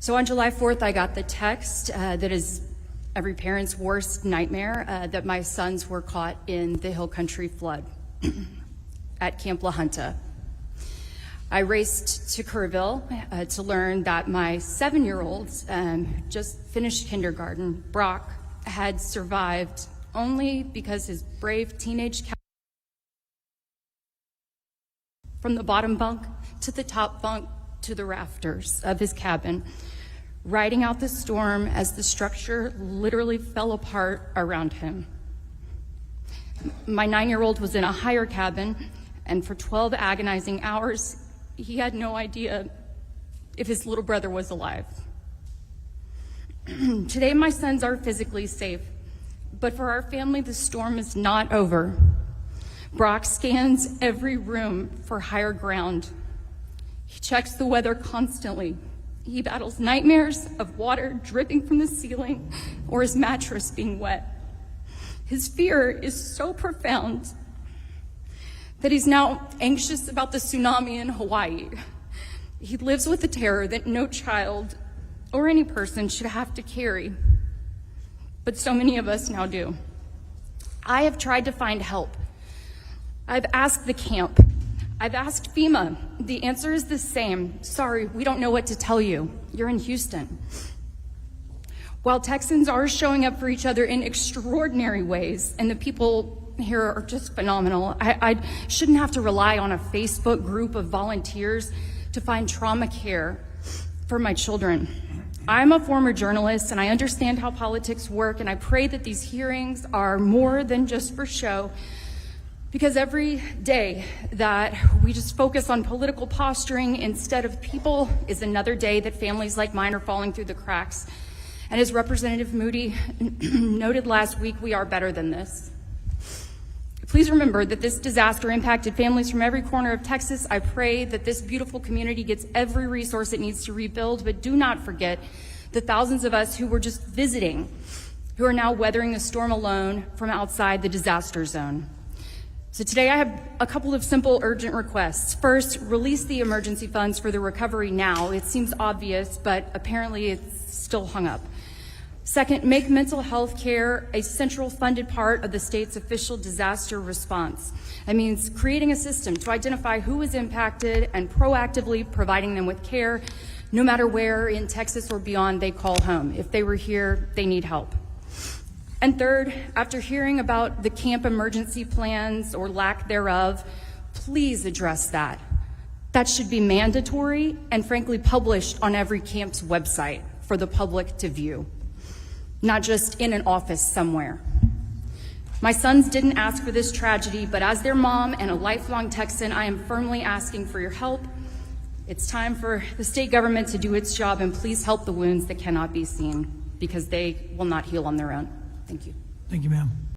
So on July 4th, I got the text that is every parent's worst nightmare, that my sons were caught in the hill country flood at Camp La Junta. I raced to Kerrville to learn that my 7-year-old, just finished kindergarten, Brock, had survived only because his brave teenage from the bottom bunk to the top bunk to the rafters of his cabin, riding out the storm as the structure literally fell apart around him. My 9-year-old was in a higher cabin, and for 12 agonizing hours, he had no idea if his little brother was alive. Today, my sons are physically safe, but for our family, the storm is not over. Brock scans every room for higher ground. He checks the weather constantly. He battles nightmares of water dripping from the ceiling or his mattress being wet. His fear is so profound that he's now anxious about the tsunami in Hawaii. He lives with the terror that no child or any person should have to carry, but so many of us now do. I have tried to find help. I've asked the camp. I've asked FEMA. The answer is the same. Sorry, we don't know what to tell you. You're in Houston. While Texans are showing up for each other in extraordinary ways, and the people here are just phenomenal, I shouldn't have to rely on a Facebook group of volunteers to find trauma care for my children. I'm a former journalist, and I understand how politics work, and I pray that these hearings are more than just for show, because every day that we just focus on political posturing instead of people is another day that families like mine are falling through the cracks. And as Representative Moody noted last week, we are better than this. Please remember that this disaster impacted families from every corner of Texas. I pray that this beautiful community gets every resource it needs to rebuild, but do not forget the thousands of us who were just visiting, who are now weathering the storm alone from outside the disaster zone. So today I have a couple of simple urgent requests. First, release the emergency funds for the recovery now. It seems obvious, but apparently it's still hung up. Second, make mental health care a central funded part of the state's official disaster response. That means creating a system to identify who is impacted and proactively providing them with care, no matter where in Texas or beyond they call home. If they were here, they need help. And third, after hearing about the camp emergency plans or lack thereof, please address that. That should be mandatory and frankly published on every camp's website for the public to view, not just in an office somewhere. My sons didn't ask for this tragedy, but as their mom and a lifelong Texan, I am firmly asking for your help. It's time for the state government to do its job, and please help the wounds that cannot be seen, because they will not heal on their own. Thank you. Thank you, ma'am.